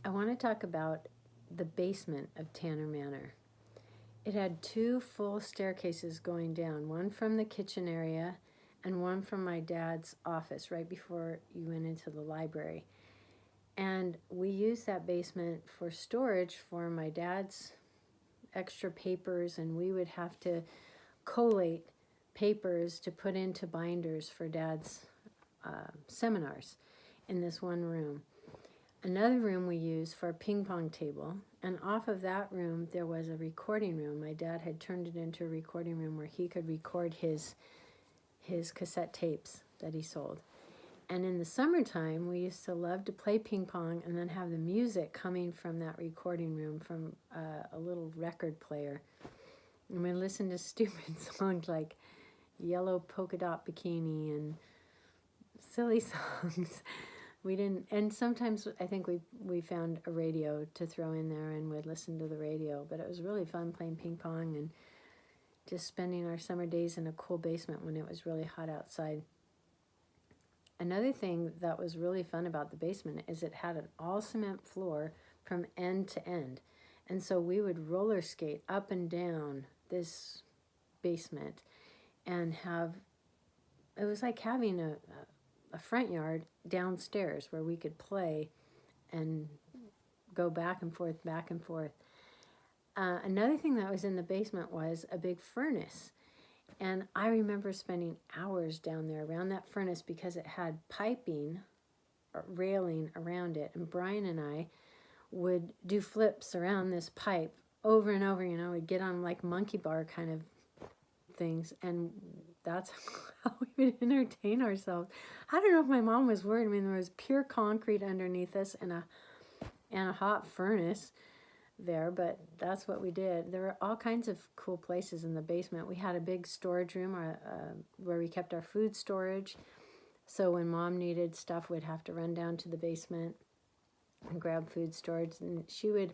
I want to talk about the basement of Tanner Manor. It had two full staircases going down, one from the kitchen area and one from my dad's office right before you went into the library. And we used that basement for storage for my dad's extra papers, and we would have to collate papers to put into binders for dad's seminars in this one room. Another room we used for a ping pong table, and off of that room there was a recording room. My dad had turned it into a recording room where he could record his cassette tapes that he sold. And in the summertime, we used to love to play ping pong and then have the music coming from that recording room from a little record player. And we listened to stupid songs like Yellow Polka Dot Bikini and silly songs. We didn't, and sometimes I think we found a radio to throw in there and we'd listen to the radio. But it was really fun playing ping pong and just spending our summer days in a cool basement when it was really hot outside. Another thing that was really fun about the basement is it had an all cement floor from end to end. And so we would roller skate up and down this basement and it was like having a front yard downstairs where we could play and go back and forth, back and forth. Another thing that was in the basement was a big furnace. And I remember spending hours down there around that furnace because it had piping or railing around it. And Brian and I would do flips around this pipe over and over. We'd get on like monkey bar kind of things. And that's how we would entertain ourselves. I don't know if my mom was worried. I mean, there was pure concrete underneath us and a hot furnace there, but that's what we did. There were all kinds of cool places in the basement. We had a big storage room where we kept our food storage. So when Mom needed stuff, we'd have to run down to the basement and grab food storage. And she would,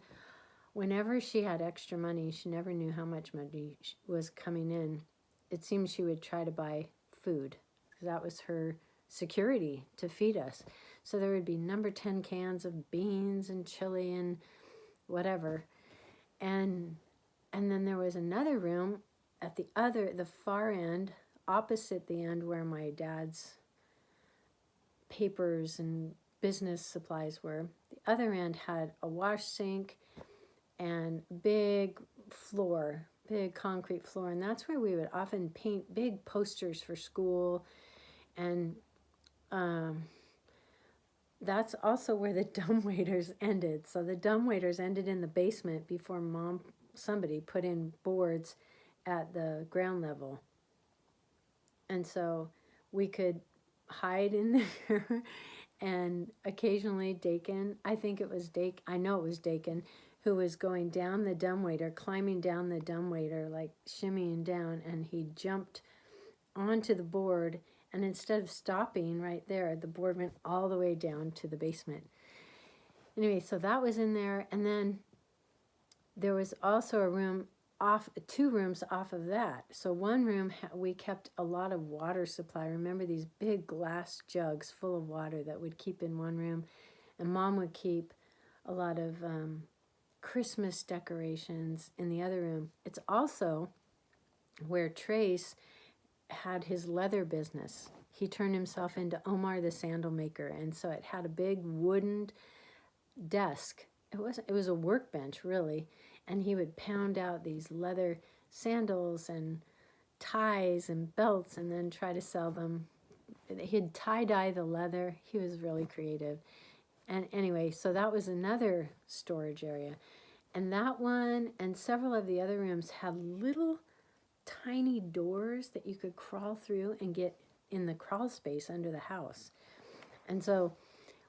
whenever she had extra money, she never knew how much money was coming in. It seemed she would try to buy food because that was her security to feed us. So there would be number 10 cans of beans and chili and whatever. And then there was another room at the far end, opposite the end where my dad's papers and business supplies were. The other end had a wash sink and big concrete floor. And that's where we would often paint big posters for school. And that's also where the dumbwaiters ended. So the dumbwaiters ended in the basement before somebody put in boards at the ground level. And so we could hide in there and occasionally Dakin, I know it was Dakin, who was going down the dumbwaiter, climbing down the dumbwaiter, like shimmying down, and he jumped onto the board. And instead of stopping right there, the board went all the way down to the basement. Anyway, so that was in there. And then there was also two rooms off of that. So one room, we kept a lot of water supply. Remember these big glass jugs full of water that we'd keep in one room. And Mom would keep a lot of Christmas decorations in the other room. It's also where Trace had his leather business. He turned himself into Omar the sandal maker, and so it had a big wooden desk. It was a workbench really, and he would pound out these leather sandals and ties and belts and then try to sell them. He'd tie-dye the leather. He was really creative. And anyway, so that was another storage area. And that one and several of the other rooms had little tiny doors that you could crawl through and get in the crawl space under the house. And so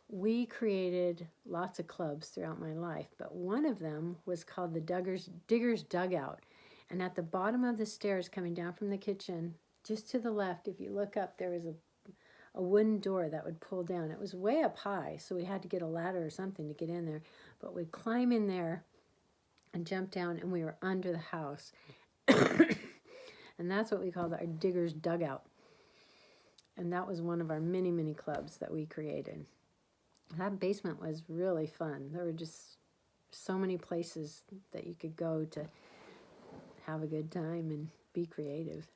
we created lots of clubs throughout my life, but one of them was called the Digger's Dugout. And at the bottom of the stairs coming down from the kitchen, just to the left, if you look up, there was a wooden door that would pull down. It was way up high, so we had to get a ladder or something to get in there. But we'd climb in there and jump down, and we were under the house. And that's what we called our Digger's Dugout. And that was one of our many, many clubs that we created. That basement was really fun. There were just so many places that you could go to have a good time and be creative.